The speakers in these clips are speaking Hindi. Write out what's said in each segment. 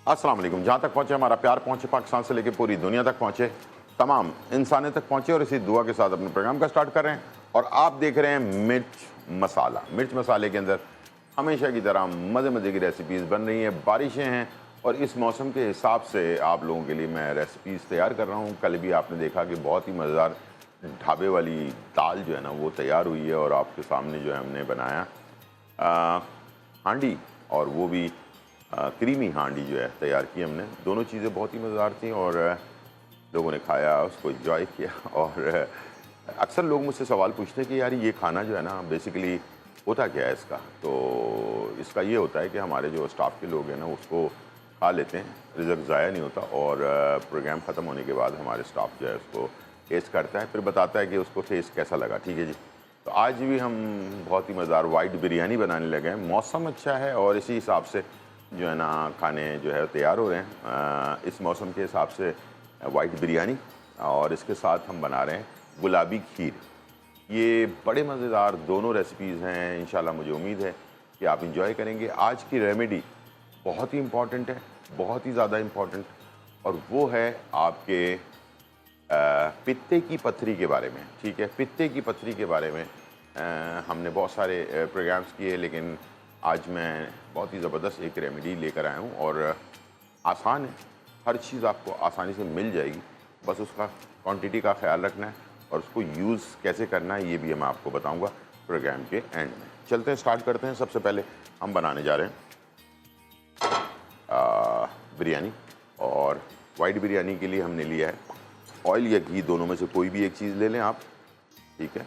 अस्सलाम वालेकुम। जहाँ तक पहुँचे हमारा प्यार पहुँचे, पाकिस्तान से लेकर पूरी दुनिया तक पहुँचे, तमाम इंसानियत तक पहुँचे और इसी दुआ के साथ अपने प्रोग्राम का स्टार्ट कर रहे हैं। और आप देख रहे हैं मिर्च मसाला। मिर्च मसाले के अंदर हमेशा की तरह मज़े मज़े की रेसिपीज़ बन रही हैं। बारिशें हैं और इस मौसम के हिसाब से आप लोगों के लिए मैं रेसिपीज़ तैयार कर रहा हूँ। कल भी आपने देखा कि बहुत ही मज़ेदार ढाबे वाली दाल जो है ना वो तैयार हुई है और आपके सामने जो है हमने बनाया हांडी, और वो भी क्रीमी हांडी जो है तैयार की हमने। दोनों चीज़ें बहुत ही मज़ेदार थी और लोगों ने खाया, उसको एंजॉय किया। और अक्सर लोग मुझसे सवाल पूछते हैं कि यार ये खाना जो है ना बेसिकली होता क्या है इसका। तो इसका ये होता है कि हमारे जो स्टाफ के लोग हैं ना उसको खा लेते हैं, रिज़्क ज़ाया नहीं होता। और प्रोग्राम ख़त्म होने के बाद हमारे स्टाफ जो है उसको टेस्ट करता है, फिर बताता है कि उसको टेस्ट कैसा लगा। ठीक है जी। तो आज भी हम बहुत ही मज़ेदार वाइट बिरयानी बनाने लगे हैं। मौसम अच्छा है और इसी हिसाब से जो है ना खाने जो है तैयार हो रहे हैं। इस मौसम के हिसाब से वाइट बिरयानी और इसके साथ हम बना रहे हैं गुलाबी खीर। ये बड़े मज़ेदार दोनों रेसिपीज़ हैं। इंशाल्लाह मुझे उम्मीद है कि आप इंजॉय करेंगे। आज की रेमेडी बहुत ही इम्पॉर्टेंट है, बहुत ही ज़्यादा इम्पॉर्टेंट, और वो है आपके पित्ते की पथरी के बारे में। ठीक है, पित्ते की पथरी के बारे में हमने बहुत सारे प्रोग्राम्स किए, लेकिन आज मैं बहुत ही ज़बरदस्त एक रेमेडी लेकर आया हूँ और आसान है। हर चीज़ आपको आसानी से मिल जाएगी, बस उसका क्वांटिटी का ख्याल रखना है और उसको यूज़ कैसे करना है ये भी मैं आपको बताऊँगा प्रोग्राम के एंड में। चलते हैं, स्टार्ट करते हैं। सबसे पहले हम बनाने जा रहे हैं बिरयानी, और वाइट बिरयानी के लिए हमने लिया है ऑयल या घी, दोनों में से कोई भी एक चीज़ ले लें आप। ठीक है,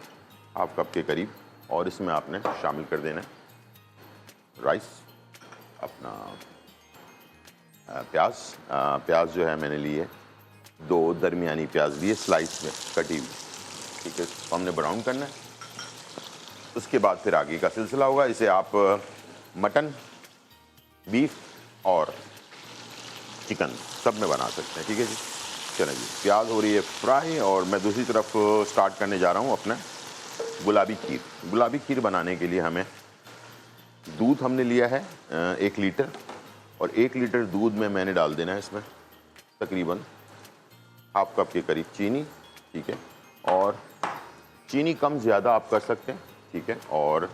हाफ कप के करीब। और इसमें आपने शामिल कर देना है राइस, अपना प्याज जो है मैंने ली है 2 दरमियानी प्याज लिए स्लाइस में कटी हुई। ठीक है, तो हमने ब्राउन करना है। उसके बाद फिर आगे का सिलसिला होगा। इसे आप मटन, बीफ और चिकन सब में बना सकते हैं। ठीक है जी। चलें जी, प्याज हो रही है फ्राई और मैं दूसरी तरफ स्टार्ट करने जा रहा हूँ अपना गुलाबी खीर। गुलाबी खीर बनाने के लिए हमें दूध हमने लिया है 1 लीटर, और 1 लीटर दूध में मैंने डाल देना है इसमें तकरीबन हाफ कप के करीब चीनी। ठीक है, और चीनी कम ज़्यादा आप कर सकते हैं। ठीक है, और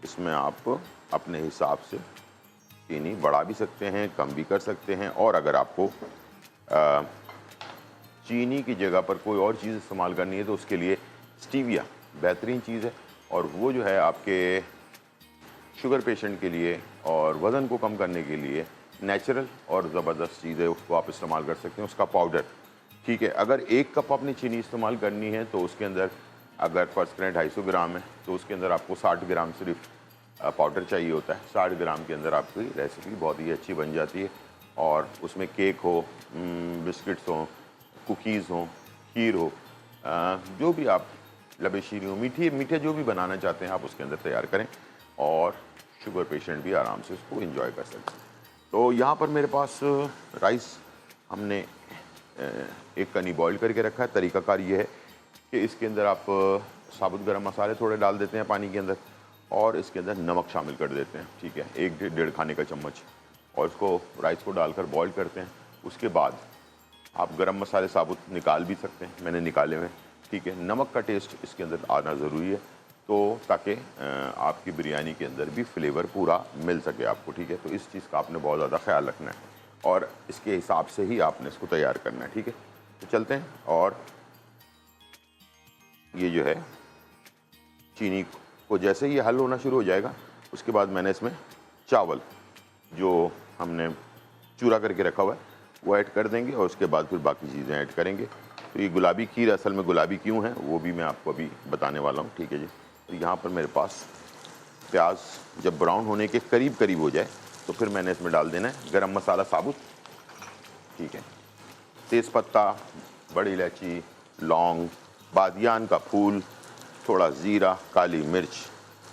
इसमें आप अपने हिसाब से चीनी बढ़ा भी सकते हैं, कम भी कर सकते हैं। और अगर आपको चीनी की जगह पर कोई और चीज़ इस्तेमाल करनी है तो उसके लिए स्टीविया बेहतरीन चीज़ है, और वो जो है आपके शुगर पेशेंट के लिए और वज़न को कम करने के लिए नेचुरल और ज़बरदस्त चीज़ है, उसको आप इस्तेमाल कर सकते हैं, उसका पाउडर। ठीक है, अगर 1 कप आपने चीनी इस्तेमाल करनी है तो उसके अंदर अगर फ़र्ज़ करें 250 ग्राम है तो उसके अंदर आपको 60 ग्राम सिर्फ पाउडर चाहिए होता है। 60 ग्राम के अंदर आपकी रेसिपी बहुत ही अच्छी बन जाती है, और उसमें केक हो, बिस्किट्स हों, कुकीज़ हों, खीर हो, जो भी आप लबेशीरी हो, मीठे जो भी बनाना चाहते हैं आप उसके अंदर तैयार करें, और शुगर पेशेंट भी आराम से उसको एंजॉय कर सकते हैं। तो यहाँ पर मेरे पास राइस हमने एक कनी बॉईल करके रखा है। तरीक़ाकार ये है कि इसके अंदर आप साबुत गरम मसाले थोड़े डाल देते हैं पानी के अंदर, और इसके अंदर नमक शामिल कर देते हैं। ठीक है, 1-1.5 खाने का चम्मच, और इसको राइस को डालकर बॉईल करते हैं। उसके बाद आप गरम मसाले साबुत निकाल भी सकते हैं, मैंने निकाले हुए। ठीक है, नमक का टेस्ट इसके अंदर आना ज़रूरी है, तो ताकि आपकी बिरयानी के अंदर भी फ्लेवर पूरा मिल सके आपको। ठीक है, तो इस चीज़ का आपने बहुत ज़्यादा ख्याल रखना है और इसके हिसाब से ही आपने इसको तैयार करना है। ठीक है, तो चलते हैं। और ये जो है चीनी को जैसे ही हल होना शुरू हो जाएगा, उसके बाद मैंने इसमें चावल जो हमने चूरा करके रखा हुआ है वो ऐड कर देंगे, और उसके बाद फिर बाकी चीज़ें ऐड करेंगे। तो ये गुलाबी खीर असल में गुलाबी क्यों है वो भी मैं आपको अभी बताने वाला हूँ। ठीक है जी। तो यहाँ पर मेरे पास प्याज जब ब्राउन होने के करीब करीब हो जाए तो फिर मैंने इसमें डाल देना है गरम मसाला साबुत। ठीक है, तेज़पत्ता, बड़ी इलायची, लौंग, बादियान का फूल, थोड़ा ज़ीरा, काली मिर्च।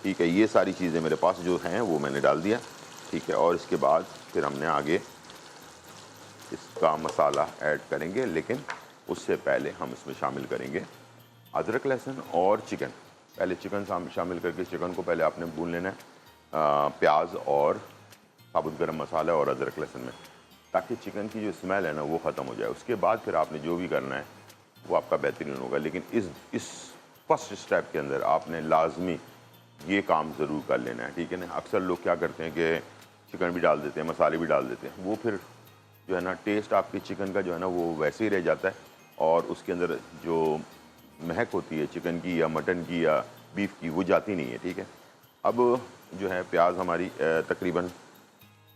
ठीक है, ये सारी चीज़ें मेरे पास जो हैं वो मैंने डाल दिया। ठीक है, और इसके बाद फिर हमने आगे इसका मसाला ऐड करेंगे, लेकिन उससे पहले हम इसमें शामिल करेंगे अदरक, लहसुन और चिकन। पहले चिकन शामिल करके चिकन को पहले आपने भून लेना है प्याज और साबुत गरम मसाला और अदरक लहसुन में। ताकि चिकन की जो स्मेल है ना वो ख़त्म हो जाए। उसके बाद फिर आपने जो भी करना है वो आपका बेहतरीन होगा। लेकिन इस फर्स्ट स्टेप के अंदर आपने लाजमी ये काम ज़रूर कर लेना है, ठीक है ना। अक्सर लोग क्या करते हैं कि चिकन भी डाल देते हैं, मसाले भी डाल देते हैं, वो फिर जो है ना टेस्ट आपकी चिकन का जो है ना वो वैसे ही रह जाता है और उसके अंदर जो महक होती है चिकन की या मटन की या बीफ की वो जाती नहीं है, ठीक है। अब जो है प्याज हमारी तकरीबन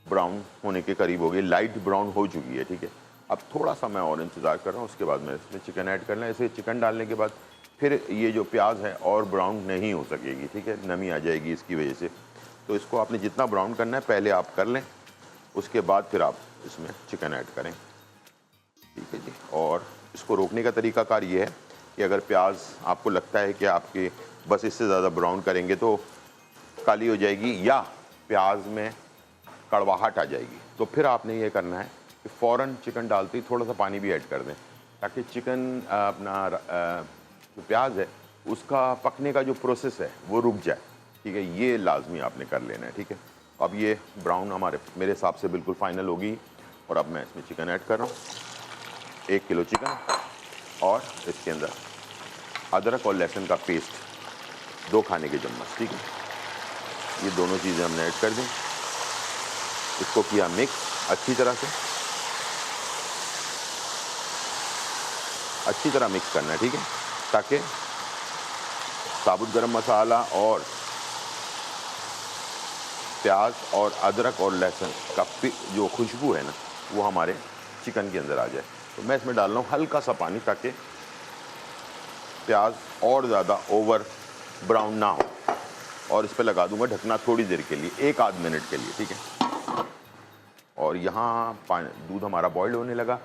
ब्राउन होने के करीब हो गई, लाइट ब्राउन हो चुकी है, ठीक है। अब थोड़ा सा मैं और इंतज़ार कर रहा हूँ, उसके बाद मैं इसमें चिकन ऐड करना है। इसे चिकन डालने के बाद फिर ये जो प्याज है और ब्राउन नहीं हो सकेगी, ठीक है, नमी आ जाएगी इसकी वजह से। तो इसको आपने जितना ब्राउन करना है पहले आप कर लें, उसके बाद फिर आप इसमें चिकन ऐड करें, ठीक है जी। और इसको रोकने का तरीकाकार ये है कि अगर प्याज आपको लगता है कि आपके बस इससे ज़्यादा ब्राउन करेंगे तो काली हो जाएगी या प्याज में कड़वाहट आ जाएगी, तो फिर आपने ये करना है कि फ़ौरन चिकन डालते ही थोड़ा सा पानी भी ऐड कर दें ताकि चिकन अपना जो प्याज है उसका पकने का जो प्रोसेस है वो रुक जाए, ठीक है। ये लाजमी आपने कर लेना है, ठीक है। अब ये ब्राउन मेरे हिसाब से बिल्कुल फाइनल होगी और अब मैं इसमें चिकन ऐड कर रहा हूँ। 1 किलो चिकन और इसके अंदर अदरक और लहसुन का पेस्ट 2 खाने के चम्मच, ठीक है। ये दोनों चीज़ें हमने ऐड कर दी, इसको किया मिक्स अच्छी तरह मिक्स करना है, ठीक है, ताकि साबुत गरम मसाला और प्याज और अदरक और लहसुन का जो खुशबू है ना वो हमारे चिकन के अंदर आ जाए। तो मैं इसमें डाल रहा हूँ हल्का सा पानी ताकि प्याज और ज़्यादा ओवर ब्राउन ना हो, और इस पर लगा दूंगा ढकना थोड़ी देर के लिए, 1 आध मिनट के लिए, ठीक है। और यहाँ दूध हमारा बॉयल होने लगा,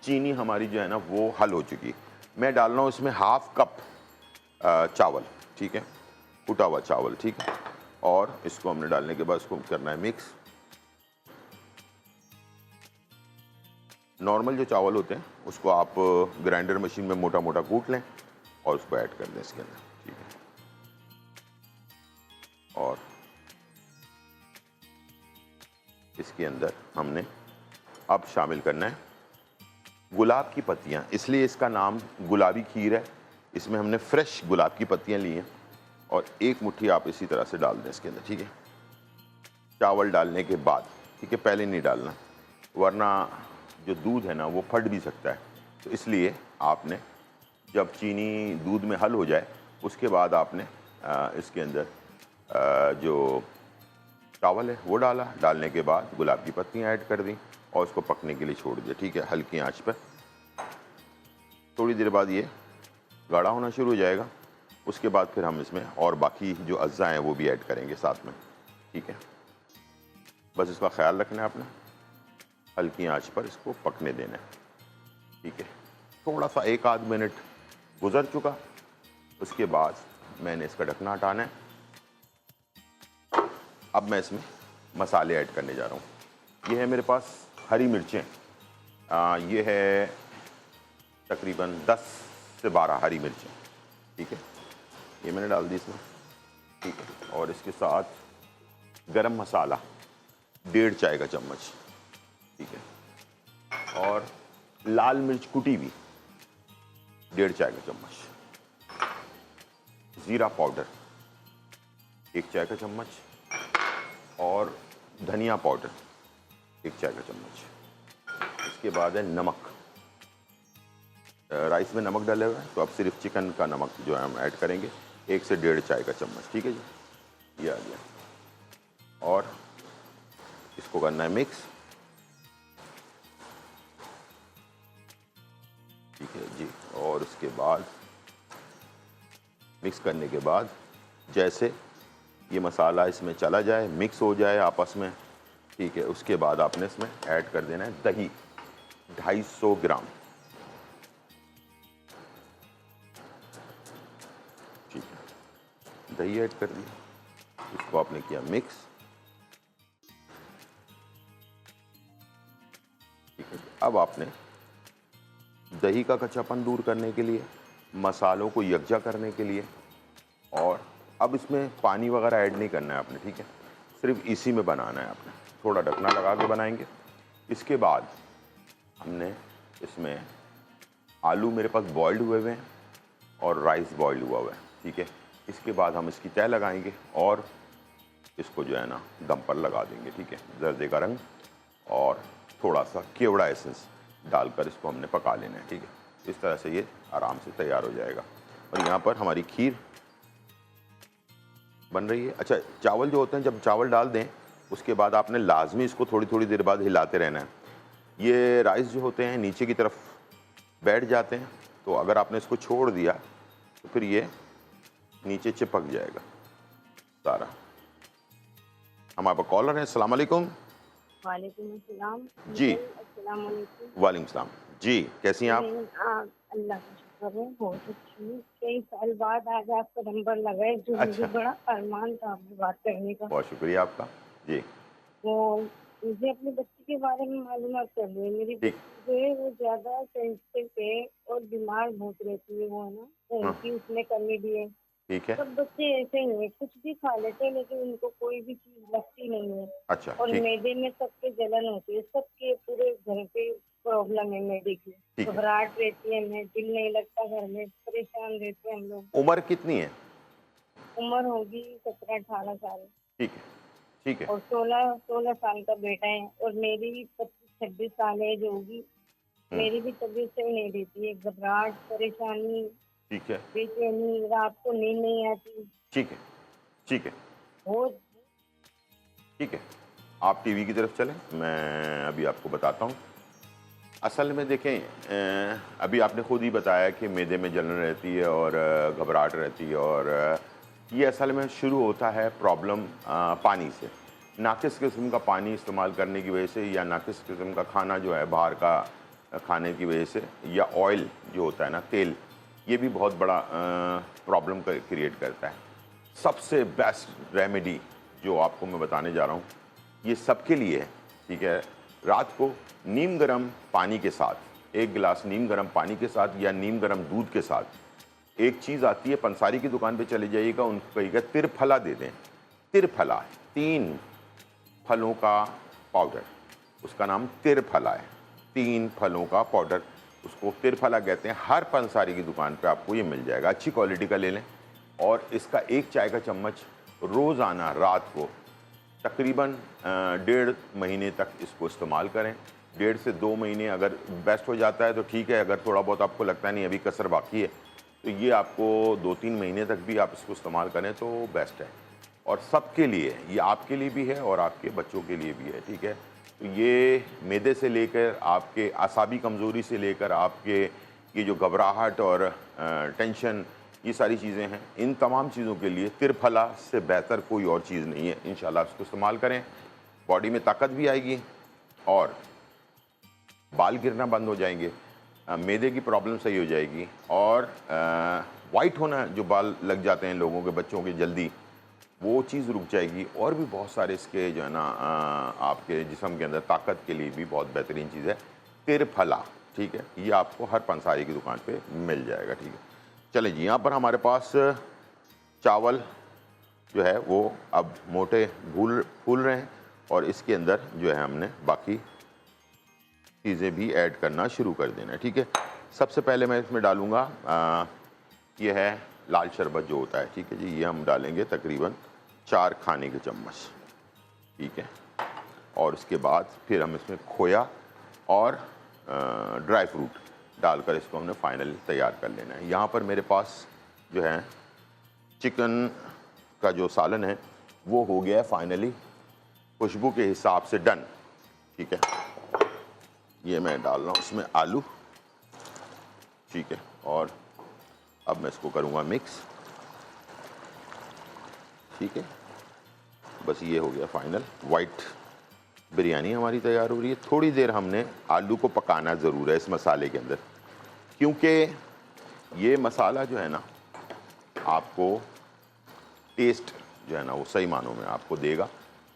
चीनी हमारी जो है ना वो हल हो चुकी है। मैं डाल रहा हूँ इसमें 1/2 कप चावल, ठीक है, कुटा हुआ चावल, ठीक है। और इसको हमने डालने के बाद इसको करना है मिक्स। नॉर्मल जो चावल होते हैं उसको आप ग्राइंडर मशीन में मोटा मोटा कूट लें और उसको ऐड कर दें इसके अंदर, ठीक है। और इसके अंदर हमने अब शामिल करना है गुलाब की पत्तियाँ, इसलिए इसका नाम गुलाबी खीर है। इसमें हमने फ्रेश गुलाब की पत्तियाँ ली हैं और 1 मुट्ठी आप इसी तरह से डाल दें इसके अंदर, ठीक है। चावल डालने के बाद, ठीक है, पहले नहीं डालना वरना जो दूध है ना वो फट भी सकता है। तो इसलिए आपने जब चीनी दूध में हल हो जाए उसके बाद आपने इसके अंदर जो चावल है वो डालने के बाद गुलाब की पत्तियाँ ऐड कर दी और उसको पकने के लिए छोड़ दिया, ठीक है, हल्की आंच पर। थोड़ी देर बाद ये गाढ़ा होना शुरू हो जाएगा, उसके बाद फिर हम इसमें और बाकी जो अज्जा हैं वो भी ऐड करेंगे साथ में, ठीक है। बस इसका ख्याल रखना है आपने, हल्की आंच पर इसको पकने देना है, ठीक है। थोड़ा सा 1 आध मिनट गुजर चुका, उसके बाद मैंने इसका ढकना हटाना है। अब मैं इसमें मसाले ऐड करने जा रहा हूँ। ये है मेरे पास हरी मिर्चें, ये है तकरीबन 10 से 12 हरी मिर्चें, ठीक है, ये मैंने डाल दी इसमें, ठीक है। और इसके साथ गरम मसाला 1.5 चाय का चम्मच, ठीक है। और लाल मिर्च कुटी हुई 1.5 चाय का चम्मच, ज़ीरा पाउडर 1 चाय का चम्मच और धनिया पाउडर 1 चाय का चम्मच। इसके बाद है नमक, राइस में नमक डाले हुए हैं तो अब सिर्फ चिकन का नमक जो है हम ऐड करेंगे 1 से 1.5 चाय का चम्मच, ठीक है जी, ये आ गया। और इसको करना है मिक्स, ठीक है जी। और उसके बाद मिक्स करने के बाद जैसे ये मसाला इसमें चला जाए, मिक्स हो जाए आपस में, ठीक है, उसके बाद आपने इसमें ऐड कर देना है दही 250 ग्राम, ठीक है, दही ऐड कर दिया, इसको आपने किया मिक्स, ठीक है। अब आपने दही का कच्चापन दूर करने के लिए, मसालों को यकजा करने के लिए, और अब इसमें पानी वगैरह ऐड नहीं करना है आपने, ठीक है, सिर्फ इसी में बनाना है आपने। थोड़ा ढकना लगा के बनाएंगे, इसके बाद हमने इसमें आलू मेरे पास बॉइल्ड हुए हुए हैं और राइस बॉइल्ड हुआ हुआ है, ठीक है। इसके बाद हम इसकी तह लगाएंगे और इसको जो है ना दम पर लगा देंगे, ठीक है। जर्दे का रंग और थोड़ा सा केवड़ा एसेंस डालकर इसको हमने पका लेना है, ठीक है। इस तरह से ये आराम से तैयार हो जाएगा। और यहाँ पर हमारी खीर बन रही है। अच्छा, चावल जो होते हैं, जब चावल डाल दें उसके बाद आपने लाजमी इसको थोड़ी थोड़ी देर बाद हिलाते रहना है। ये राइस जो होते हैं नीचे की तरफ बैठ जाते हैं, तो अगर आपने इसको छोड़ दिया तो फिर ये नीचे चिपक जाएगा सारा। हमारे कॉलर हैं। अस्सलाम वालेकुम। वालेकुम अस्सलाम जी। अस्सलाम वालेकुम। वालेकुम सलाम जी, कैसी हैं आप? अल्लाह का शुक्र है, बहुत अच्छी हूँ। कई साल बाद आज आपका नंबर लगा है, जो अच्छा, मुझे बड़ा अरमान था आपसे बात करने का। बहुत शुक्रिया आपका जी। वो मुझे अपने बच्चे के बारे में मालूमात करनी है। मेरी ठीक। बच्ची जो है वो ज्यादा सेंसिटिव है और बीमार बहुत रहती है, वो है ना, हाँ, उनकी उसमें कमी भी है। ठीक है। सब बच्चे ऐसे ही हैं, कुछ भी खा लेते हैं लेकिन उनको कोई भी चीज लगती नहीं है। अच्छा, और ठीक। मैदे में सबके जलन होती है, सबके पूरे घर पे प्रॉब्लम है मैदे की। ठीक है। घबराहट रहती है, हमें दिल नहीं लगता, घर में परेशान रहते हैं हम लोग। उम्र कितनी है? उम्र होगी 17-18 साल। ठीक है, ठीक है। और 16 साल का बेटा है। और मेरी 25-26 साल एज होगी। मेरी भी तबीयत सही नहीं रहती है, घबराहट, परेशानी, ठीक है, बेचैनी, रात को नींद नहीं आती। ठीक है, ठीक है, बहुत। ठीक है। आप टीवी की तरफ चलें, मैं अभी आपको बताता हूँ। असल में देखें, अभी आपने खुद ही बताया कि मैदे में जलन रहती है और घबराहट रहती है, और ये असल में शुरू होता है प्रॉब्लम पानी से। नाकिस किस्म का पानी इस्तेमाल करने की वजह से, या नाकिस किस्म का खाना जो है बाहर का खाने की वजह से, या ऑयल जो होता है ना, तेल, ये भी बहुत बड़ा प्रॉब्लम क्रिएट करता है। सबसे बेस्ट रेमेडी जो आपको मैं बताने जा रहा हूँ, ये सबके लिए है, ठीक है। रात को नीम गर्म पानी के साथ, 1 गिलास नीम गर्म पानी के साथ या नीम गर्म दूध के साथ, एक चीज़ आती है, पंसारी की दुकान पे चले जाइएगा, उनको कहिएगा तिरफला दे दें। तिरफला, 3 फलों का पाउडर, उसका नाम तिरफला है। 3 फलों का पाउडर, उसको तिरफला कहते हैं। हर पंसारी की दुकान पे आपको ये मिल जाएगा, अच्छी क्वालिटी का ले लें। और इसका 1 चाय का चम्मच रोज़ाना रात को तकरीबन 1.5 महीने तक इसको इस्तेमाल करें। 1.5 से 2 महीने अगर बेस्ट हो जाता है तो ठीक है, अगर थोड़ा बहुत आपको लगता है नहीं अभी कसर बाकी है, तो ये आपको 2-3 महीने तक भी आप इसको इस्तेमाल करें तो बेस्ट है। और सबके लिए, ये आपके लिए भी है और आपके बच्चों के लिए भी है, ठीक है। तो ये मैदे से लेकर आपके आसाबी कमज़ोरी से लेकर आपके ये जो घबराहट और टेंशन, ये सारी चीज़ें हैं, इन तमाम चीज़ों के लिए तिरफला से बेहतर कोई और चीज़ नहीं है। इंशाल्लाह इसको इस्तेमाल करें, बॉडी में ताकत भी आएगी और बाल गिरना बंद हो जाएंगे, मैदे की प्रॉब्लम सही हो जाएगी, और वाइट होना, जो बाल लग जाते हैं लोगों के, बच्चों के जल्दी, वो चीज़ रुक जाएगी। और भी बहुत सारे इसके जो है ना आपके जिस्म के अंदर ताकत के लिए भी बहुत बेहतरीन चीज़ है तिरफला, ठीक है। ये आपको हर पंसारी की दुकान पे मिल जाएगा, ठीक है। चलें जी, यहाँ पर हमारे पास चावल जो है वो अब मोटे फूल रहे हैं, और इसके अंदर जो है हमने बाकी चीज़ें भी ऐड करना शुरू कर देना है, ठीक है। सबसे पहले मैं इसमें डालूँगा, ये है लाल शरबत जो होता है, ठीक है जी। ये हम डालेंगे तकरीबन 4 खाने के चम्मच, ठीक है। और उसके बाद फिर हम इसमें खोया और ड्राई फ्रूट डालकर इसको हमने फाइनल तैयार कर लेना है। यहाँ पर मेरे पास जो है चिकन का जो सालन है वो हो गया है फाइनली खुशबू के हिसाब से डन, ठीक है। ये मैं डाल रहा हूँ इसमें आलू, ठीक है। और अब मैं इसको करूँगा मिक्स, ठीक है। बस ये हो गया फाइनल, वाइट बिरयानी हमारी तैयार हो रही है। थोड़ी देर हमने आलू को पकाना ज़रूर है इस मसाले के अंदर, क्योंकि ये मसाला जो है ना आपको टेस्ट जो है ना वो सही मानों में आपको देगा,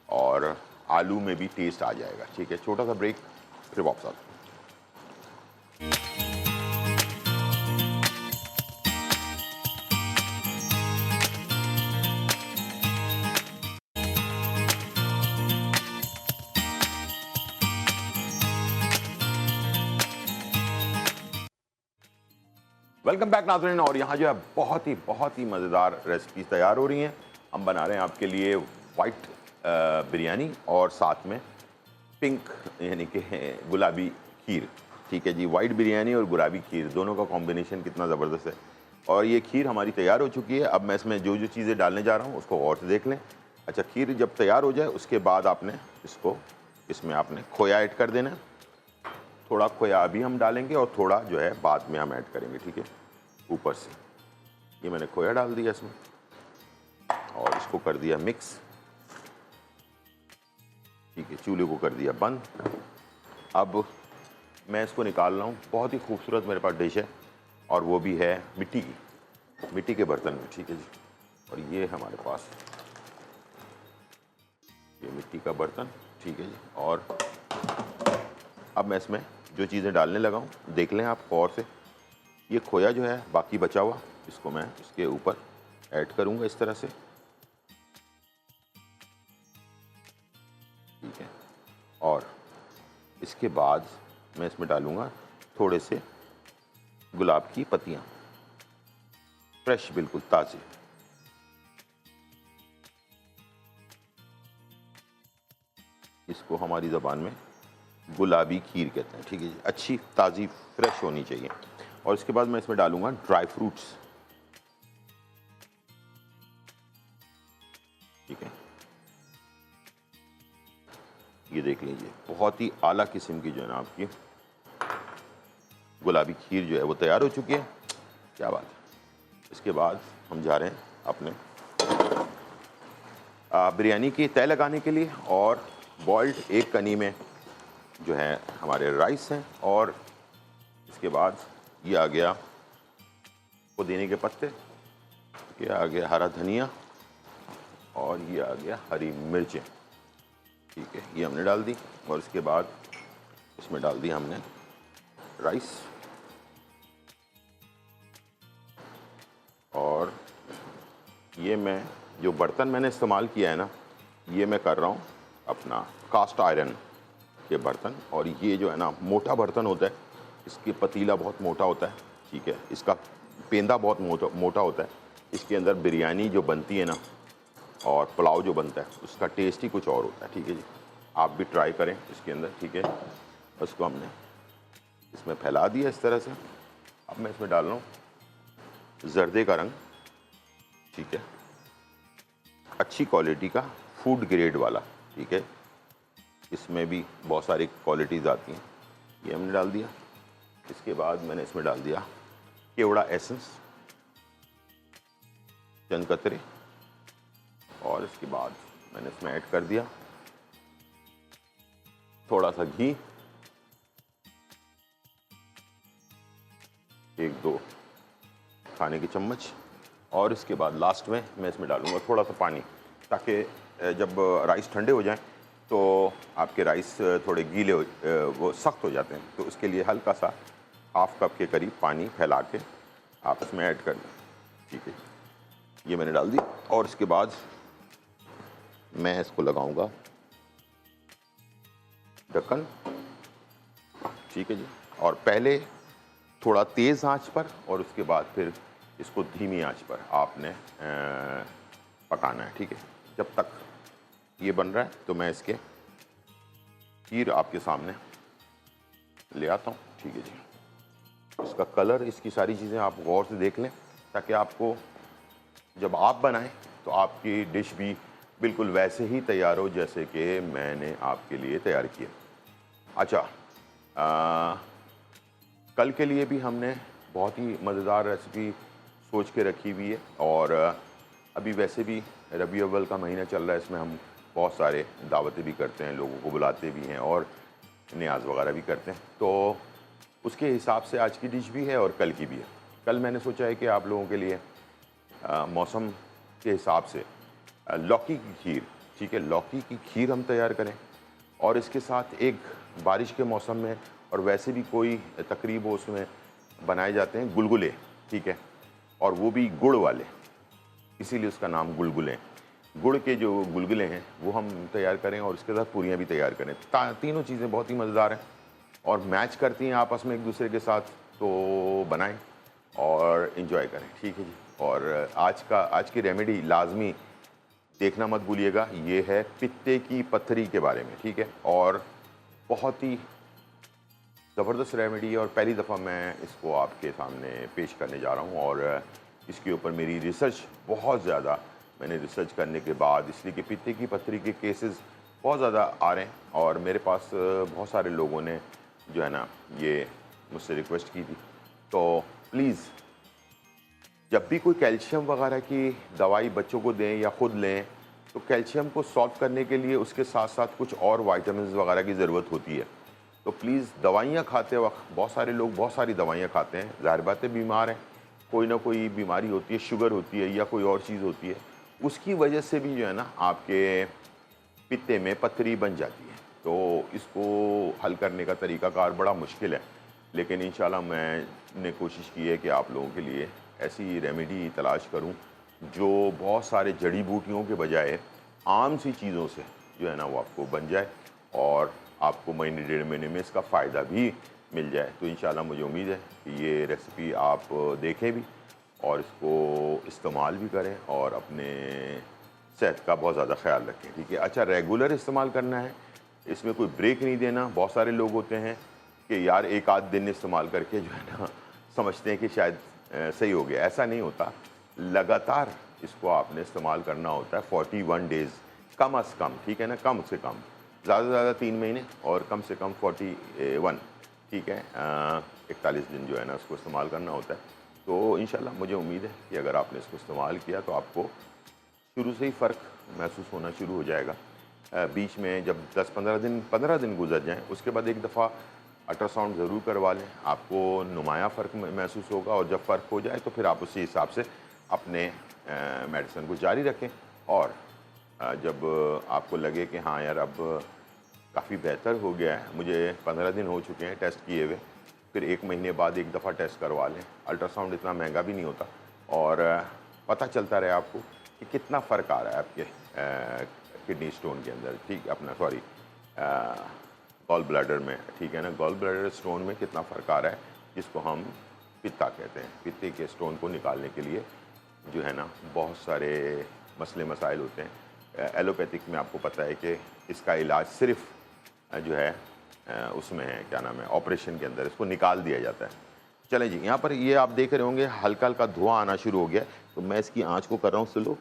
और आलू में भी टेस्ट आ जाएगा, ठीक है। छोटा सा ब्रेक, फिर वापस आता हूं। वेलकम बैक नाज़रीन। और यहाँ जो है बहुत ही मज़ेदार रेसिपी तैयार हो रही हैं। हम बना रहे हैं आपके लिए वाइट बिरयानी और साथ में पिंक यानी कि गुलाबी खीर। ठीक है जी, वाइट बिरयानी और गुलाबी खीर दोनों का कॉम्बिनेशन कितना ज़बरदस्त है। और ये खीर हमारी तैयार हो चुकी है। अब मैं इसमें जो जो चीज़ें डालने जा रहा हूँ उसको गौर से देख लें। अच्छा, खीर जब तैयार हो जाए उसके बाद आपने इसमें आपने खोया ऐड कर देना है। थोड़ा खोया अभी हम डालेंगे और थोड़ा जो है बाद में हम ऐड करेंगे। ठीक है, ऊपर से ये मैंने खोया डाल दिया इसमें और इसको कर दिया मिक्स। ठीक है, चूल्हे को कर दिया बंद। अब मैं इसको निकाल रहा हूँ। बहुत ही खूबसूरत मेरे पास डिश है और वो भी है मिट्टी के बर्तन में। ठीक है जी, और ये हमारे पास ये मिट्टी का बर्तन। ठीक है जी, और अब मैं इसमें जो चीज़ें डालने लगा हूँ देख लें आप गौर से। ये खोया जो है बाकी बचा हुआ, इसको मैं इसके ऊपर ऐड करूँगा इस तरह से। ठीक है, और इसके बाद मैं इसमें डालूँगा थोड़े से गुलाब की पत्तियाँ, फ्रेश बिल्कुल ताज़ी। इसको हमारी ज़बान में गुलाबी खीर कहते हैं। ठीक है जी, अच्छी ताज़ी फ्रेश होनी चाहिए। और इसके बाद मैं इसमें डालूंगा ड्राई फ्रूट्स। ठीक है, ये देख लीजिए बहुत ही आला किस्म की जो है ना आपकी गुलाबी खीर जो है वो तैयार हो चुकी है। क्या बात है। इसके बाद हम जा रहे हैं अपने बिरयानी की तय लगाने के लिए। और बॉइल्ड एक कनी में जो है हमारे राइस हैं, और इसके बाद ये आ गया पुदीने के पत्ते, ये आ गया हरा धनिया, और ये आ गया हरी मिर्चें। ठीक है, ये हमने डाल दी। और इसके बाद इसमें डाल दी हमने राइस, और ये मैं जो बर्तन मैंने इस्तेमाल किया है ना, ये मैं कर रहा हूँ अपना कास्ट आयरन के बर्तन। और ये जो है ना मोटा बर्तन होता है, इसके पतीला बहुत मोटा होता है। ठीक है, इसका पेंदा बहुत मोटा होता है। इसके अंदर बिरयानी जो बनती है ना और पुलाव जो बनता है उसका टेस्ट ही कुछ और होता है। ठीक है जी, आप भी ट्राई करें इसके अंदर। ठीक है, उसको हमने इसमें फैला दिया इस तरह से। अब मैं इसमें डाल रहा हूँ जर्दे का रंग। ठीक है, अच्छी क्वालिटी का फूड ग्रेड वाला। ठीक है, इसमें भी बहुत सारी क्वालिटीज़ आती हैं। ये हमने डाल दिया। इसके बाद मैंने इसमें डाल दिया केवड़ा एसेंस, चंद कतरे, और इसके बाद मैंने इसमें ऐड कर दिया थोड़ा सा घी, 1-2 खाने के चम्मच। और इसके बाद लास्ट में मैं इसमें डालूंगा थोड़ा सा पानी, ताकि जब राइस ठंडे हो जाएं तो आपके राइस थोड़े गीले वो सख्त हो जाते हैं। तो उसके लिए हल्का सा हाफ कप के करीब पानी फैला के आप इसमें ऐड कर दें। ठीक है, ये मैंने डाल दी। और इसके बाद मैं इसको लगाऊंगा ढक्कन। ठीक है जी, और पहले थोड़ा तेज़ आंच पर और उसके बाद फिर इसको धीमी आंच पर आपने पकाना है। ठीक है, जब तक ये बन रहा है तो मैं इसके खीर आपके सामने ले आता हूँ। ठीक है जी, इसका कलर, इसकी सारी चीज़ें आप गौर से देख लें, ताकि आपको जब आप बनाएं तो आपकी डिश भी बिल्कुल वैसे ही तैयार हो जैसे कि मैंने आपके लिए तैयार किया। अच्छा, कल के लिए भी हमने बहुत ही मज़ेदार रेसिपी सोच के रखी हुई है। और अभी वैसे भी रबी अव्वल का महीना चल रहा है, इसमें हम बहुत सारे दावतें भी करते हैं, लोगों को बुलाते भी हैं और न्याज वगैरह भी करते हैं। तो उसके हिसाब से आज की डिश भी है और कल की भी है। कल मैंने सोचा है कि आप लोगों के लिए मौसम के हिसाब से लौकी की खीर, ठीक है, लौकी की खीर हम तैयार करें। और इसके साथ एक बारिश के मौसम में और वैसे भी कोई तकरीब हो उसमें बनाए जाते हैं गुलगुले। ठीक है, और वो भी गुड़ वाले, इसीलिए उसका नाम गुलगुले हैं। गुड़ के जो गुलगुले हैं वो हम तैयार करें और इसके साथ पूरियाँ भी तैयार करें। तीनों चीज़ें बहुत ही मज़ेदार हैं और मैच करती हैं आपस में एक दूसरे के साथ, तो बनाएं और इन्जॉय करें, ठीक है जी। और आज की रेमेडी लाजमी देखना मत भूलिएगा, ये है पित्ते की पत्थरी के बारे में, ठीक है। और बहुत ही ज़बरदस्त रेमेडी है और पहली दफ़ा मैं इसको आपके सामने पेश करने जा रहा हूँ। और इसके ऊपर मेरी रिसर्च बहुत ज़्यादा, मैंने रिसर्च करने के बाद, इसलिए कि पित्ते की पत्थरी के केसेस बहुत ज़्यादा आ रहे हैं और मेरे पास बहुत सारे लोगों ने जो है ना ये मुझसे रिक्वेस्ट की थी। तो प्लीज़ जब भी कोई कैल्शियम वगैरह की दवाई बच्चों को दें या ख़ुद लें, तो कैल्शियम को सॉल्व करने के लिए उसके साथ साथ कुछ और वाइटामिन वगैरह की ज़रूरत होती है। तो प्लीज़ दवाइयाँ खाते वक्त, बहुत सारे लोग बहुत सारी दवाइयाँ खाते हैं, ज़ाहिर बात है बीमार हैं, कोई ना कोई बीमारी होती है, शुगर होती है या कोई और चीज़ होती है, उसकी वजह से भी जो है ना आपके पित्ते में पत्थरी बन जाती है। तो इसको हल करने का तरीक़ाकार बड़ा मुश्किल है, लेकिन इंशाल्लाह मैंने कोशिश की है कि आप लोगों के लिए ऐसी रेमेडी तलाश करूं जो बहुत सारे जड़ी बूटियों के बजाय आम सी चीज़ों से जो है ना वो आपको बन जाए और आपको महीने डेढ़ महीने में इसका फ़ायदा भी मिल जाए। तो इंशाल्लाह मुझे उम्मीद है कि ये रेसिपी आप देखें भी और इसको इस्तेमाल भी करें और अपने सेहत का बहुत ज़्यादा ख्याल रखें, ठीक है। अच्छा, रेगुलर इस्तेमाल करना है, इसमें कोई ब्रेक नहीं देना। बहुत सारे लोग होते हैं कि यार एक आध दिन इस्तेमाल करके जो है ना समझते हैं कि शायद सही हो गया, ऐसा नहीं होता। लगातार इसको आपने इस्तेमाल करना होता है 41 डेज़ कम अज़ कम, ठीक है ना, कम से कम, ज़्यादा से ज़्यादा 3 महीने और कम से कम 41, ठीक है, 41 दिन जो है ना उसको इस्तेमाल करना होता है। तो इंशाल्लाह मुझे उम्मीद है कि अगर आपने इसको इस्तेमाल किया तो आपको शुरू से ही फ़र्क महसूस होना शुरू हो जाएगा। बीच में जब 15 दिन गुजर जाएँ, उसके बाद एक दफ़ा अल्ट्रासाउंड ज़रूर करवा लें, आपको नुमाया फ़र्क महसूस होगा और जब फ़र्क हो जाए तो फिर आप उसी हिसाब से अपने मेडिसिन को जारी रखें। और जब आपको लगे कि हाँ यार अब काफ़ी बेहतर हो गया है, मुझे 15 दिन हो चुके हैं टेस्ट किए हुए, फिर 1 महीने बाद एक दफ़ा टेस्ट करवा लें। अल्ट्रासाउंड इतना महंगा भी नहीं होता और पता चलता रहे आपको कि कितना फ़र्क आ रहा है आपके किडनी स्टोन के अंदर, ठीक, अपना सॉरी गॉल ब्लैडर में, ठीक है ना, गॉल ब्लैडर स्टोन में कितना फ़र्क आ रहा है, जिसको हम पित्ता कहते हैं। पित्ते के स्टोन को निकालने के लिए जो है ना बहुत सारे मसले मसाइल होते हैं। एलोपैथिक में आपको पता है कि इसका इलाज सिर्फ जो है उसमें है, क्या नाम है, ऑपरेशन के अंदर इसको निकाल दिया जाता है। चलें जी, यहाँ पर ये आप देख रहे होंगे हल्का हल्का धुआं आना शुरू हो गया, तो मैं इसकी आँच को कर रहा हूँ स्लो,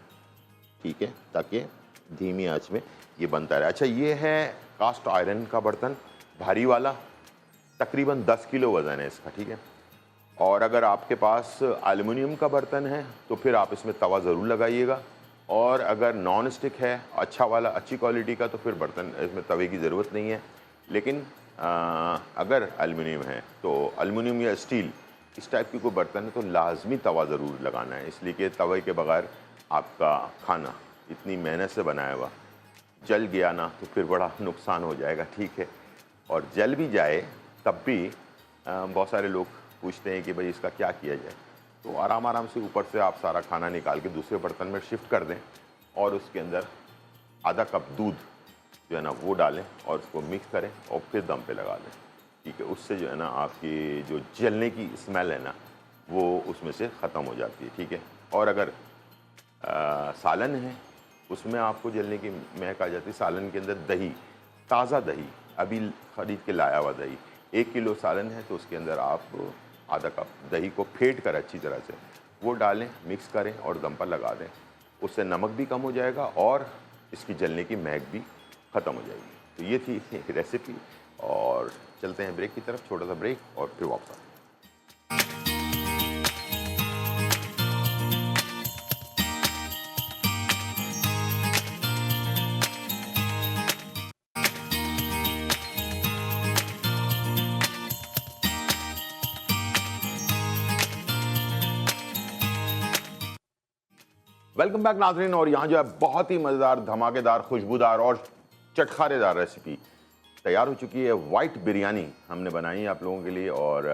ठीक है, ताकि धीमी आंच में ये बनता रहे। अच्छा, ये है कास्ट आयरन का बर्तन, भारी वाला, तकरीबन 10 किलो वज़न है इसका, ठीक है। और अगर आपके पास एल्युमिनियम का बर्तन है तो फिर आप इसमें तवा ज़रूर लगाइएगा, और अगर नॉन स्टिक है अच्छा वाला, अच्छी क्वालिटी का, तो फिर बर्तन इसमें तवे की ज़रूरत नहीं है। लेकिन अगर एल्युमिनियम है तो एल्युमिनियम या स्टील इस टाइप की कोई बर्तन है तो लाजमी तवा ज़रूर लगाना है, इसलिए कि तवे के बगैर आपका खाना इतनी मेहनत से बनाया हुआ जल गया ना तो फिर बड़ा नुकसान हो जाएगा, ठीक है। और जल भी जाए तब भी बहुत सारे लोग पूछते हैं कि भाई इसका क्या किया जाए, तो आराम आराम से ऊपर से आप सारा खाना निकाल के दूसरे बर्तन में शिफ्ट कर दें और उसके अंदर आधा कप दूध जो है ना वो डालें और उसको मिक्स करें और फिर दम पे लगा दें, ठीक है। उससे जो है ना आपकी जो जलने की स्मेल है ना वो उसमें से ख़त्म हो जाती है, ठीक है। और अगर सालन है उसमें आपको जलने की महक आ जाती है। सालन के अंदर दही, ताज़ा दही, अभी ख़रीद के लाया हुआ दही, 1 किलो सालन है तो उसके अंदर आप आधा कप दही को फेंट कर अच्छी तरह से वो डालें, मिक्स करें और दम पर लगा दें। उससे नमक भी कम हो जाएगा और इसकी जलने की महक भी ख़त्म हो जाएगी। तो ये थी रेसिपी, और चलते हैं ब्रेक की तरफ, छोटा सा ब्रेक और फिर वापस आते हैं। वेलकम बैक नाज़रीन, और यहाँ जो है बहुत ही मज़ेदार, धमाकेदार, खुशबूदार और चटखारेदार रेसिपी तैयार हो चुकी है। वाइट बिरयानी हमने बनाई है आप लोगों के लिए और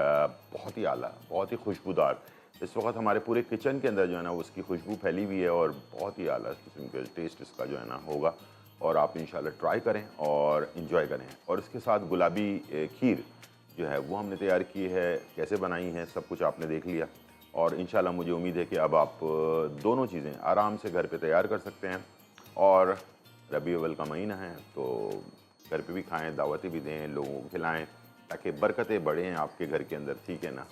बहुत ही आला, बहुत ही खुशबूदार। इस वक्त हमारे पूरे किचन के अंदर जो है ना उसकी खुशबू फैली हुई है और बहुत ही आला किस्म का टेस्ट इसका जो है ना होगा, और आप इंशाल्लाह ट्राई करें और इन्जॉय करें। और इसके साथ गुलाबी खीर जो है वो हमने तैयार की है, कैसे बनाई है सब कुछ आपने देख लिया। और इंशाल्लाह मुझे उम्मीद है कि अब आप दोनों चीज़ें आराम से घर पे तैयार कर सकते हैं। और रबी अव्वल का महीना है तो घर पे भी खाएं, दावतें भी दें, लोगों को खिलाएं ताकि बरकतें बढ़ें आपके घर के अंदर, ठीक है ना।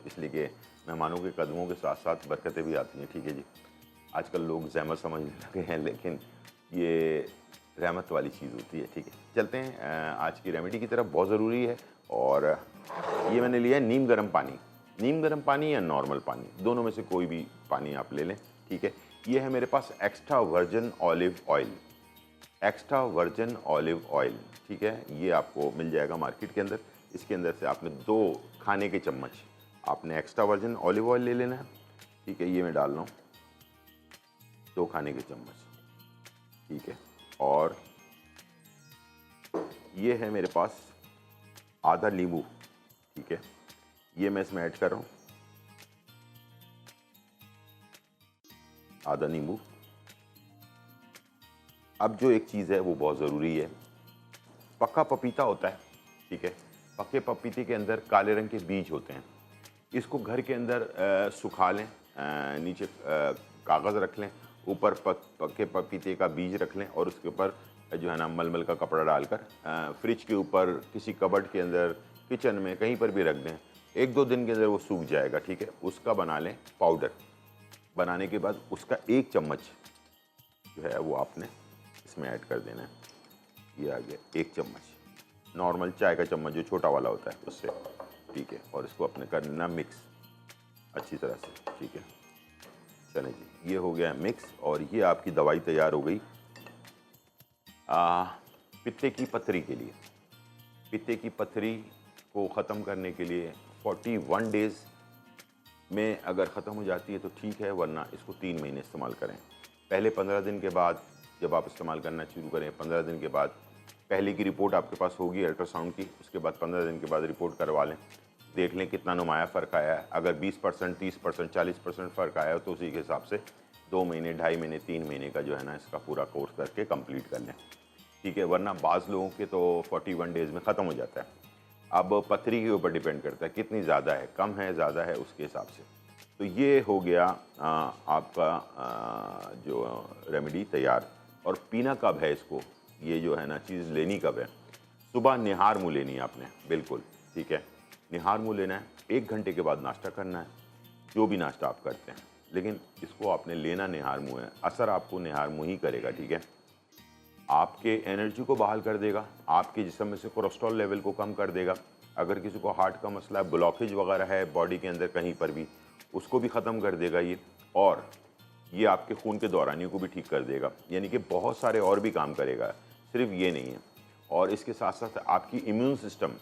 इसलिए कि मेहमानों के कदमों के साथ साथ बरकतें भी आती हैं, ठीक है जी। आजकल लोग ज़हमत समझने लगे हैं, लेकिन ये रहमत वाली चीज़ होती है, ठीक है। चलते हैं आज की रेमेडी की तरफ, बहुत ज़रूरी है। और ये मैंने लिया है नीम गर्म पानी। नीम गर्म पानी या नॉर्मल पानी, दोनों में से कोई भी पानी आप ले लें, ठीक है। ये है मेरे पास extra virgin olive oil, extra virgin olive oil, ठीक है। ये आपको मिल जाएगा मार्केट के अंदर। इसके अंदर से आपने 2 खाने के चम्मच आपने एक्स्ट्रा वर्जिन ऑलिव ऑयल ले लेना है, ठीक है। ये मैं डाल रहा हूँ 2 खाने के चम्मच, ठीक है। और ये है मेरे पास आधा नींबू, ठीक है। ये मैं इसमें ऐड कर रहा हूँ, आधा नींबू। अब जो एक चीज़ है वो बहुत ज़रूरी है, पक्का पपीता होता है, ठीक है। पक्के पपीते के अंदर काले रंग के बीज होते हैं। इसको घर के अंदर सुखा लें, नीचे कागज़ रख लें, ऊपर पक्के पपीते का बीज रख लें और उसके ऊपर जो है ना मलमल का कपड़ा डालकर फ्रिज के ऊपर, किसी कबर्ड के अंदर, किचन में, कहीं पर भी रख दें। 1-2 दिन के अंदर वो सूख जाएगा, ठीक है। उसका बना लें पाउडर। बनाने के बाद उसका 1 चम्मच जो है वो आपने इसमें ऐड कर देना है। ये आ गया 1 चम्मच, नॉर्मल चाय का चम्मच जो छोटा वाला होता है उससे, ठीक है। और इसको अपने कर लेना मिक्स अच्छी तरह से, ठीक है। चलें जी, ये हो गया मिक्स और ये आपकी दवाई तैयार हो गई पित्ते की पथरी के लिए। पित्ते की पथरी को ख़त्म करने के लिए 41 डेज़ में अगर ख़त्म हो जाती है तो ठीक है, वरना इसको 3 महीने इस्तेमाल करें। पहले 15 दिन के बाद जब आप इस्तेमाल करना शुरू करें, 15 दिन के बाद पहले की रिपोर्ट आपके पास होगी अल्ट्रासाउंड की, उसके बाद 15 दिन के बाद रिपोर्ट करवा लें, देख लें कितना नुमाया फ़र्क आया है। अगर 20%, 30%, 40% फ़र्क आया हो तो उसी के हिसाब से 2 महीने, 2.5 महीने, 3 महीने का जो है ना इसका पूरा कोर्स करके कंप्लीट कर लें, ठीक है। वरना बाज़ लोगों के तो 41 डेज़ में ख़त्म हो जाता है। अब पथरी के ऊपर डिपेंड करता है कितनी ज़्यादा है, कम है, ज़्यादा है, उसके हिसाब से। तो ये हो गया आपका जो रेमेडी तैयार। और पीना कब है इसको, ये जो है ना चीज़ लेनी कब है, सुबह निहार मुँह लेनी है आपने, बिल्कुल, ठीक है। निहार मुँह लेना है, 1 घंटे के बाद नाश्ता करना है, जो भी नाश्ता आप करते हैं, लेकिन इसको आपने लेना निहार मुँह है। असर आपको निहार मुँह ही करेगा, ठीक है। आपके एनर्जी को बहाल कर देगा, आपके जिस्म में से कोलेस्ट्रॉल लेवल को कम कर देगा। अगर किसी को हार्ट का मसला है, ब्लॉकेज वगैरह है बॉडी के अंदर कहीं पर भी, उसको भी ख़त्म कर देगा ये। और ये आपके खून के दौरानियों को भी ठीक कर देगा, यानी कि बहुत सारे और भी काम करेगा, सिर्फ ये नहीं है। और इसके साथ साथ आपकी इम्यून सिस्टम,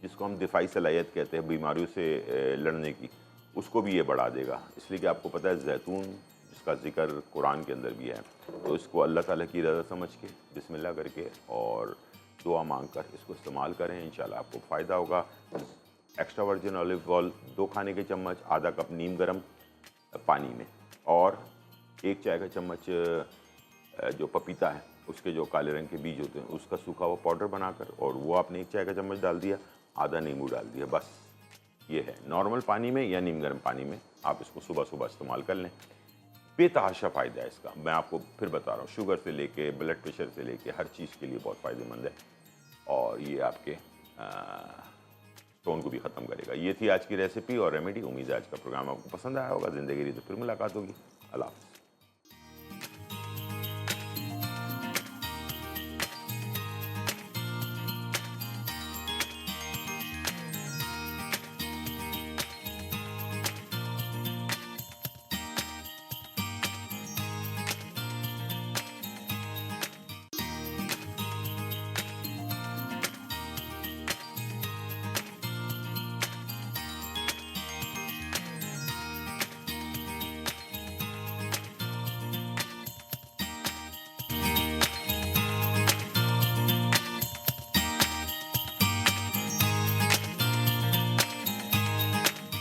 जिसको हम दिफाई सलाहियत कहते हैं बीमारियों से लड़ने की, उसको भी ये बढ़ा देगा। इसलिए कि आपको पता है जैतून जिसका ज़िक्र कुरान के अंदर भी है, तो इसको अल्लाह ताला की रज़ा समझ के बिस्मिल्लाह करके और दुआ मांग कर इसको इस्तेमाल करें, इंशाल्लाह आपको फ़ायदा होगा। एक्स्ट्रा वर्जिन ऑलिव ऑयल 2 खाने के चम्मच, आधा कप नीम गर्म पानी में, और 1 चाय का चम्मच जो पपीता है उसके जो काले रंग के बीज होते हैं उसका सूखा हुआ पाउडर बनाकर, और वो आपने 1 चाय का चम्मच डाल दिया, आधा नींबू डाल दिया, बस। ये है नॉर्मल पानी में या नीम गर्म पानी में, आप इसको सुबह सुबह इस्तेमाल कर लें। बेतहाशा फ़ायदा है इसका, मैं आपको फिर बता रहा हूँ, शुगर से लेके ब्लड प्रेशर से लेके हर चीज़ के लिए बहुत फ़ायदेमंद है। और ये आपके स्टोन को भी ख़त्म करेगा। ये थी आज की रेसिपी और रेमेडी। उम्मीद है आज का प्रोग्राम आपको पसंद आया होगा। ज़िंदगी रही तो फिर मुलाकात होगी। अल्लाह हाफ़िज़।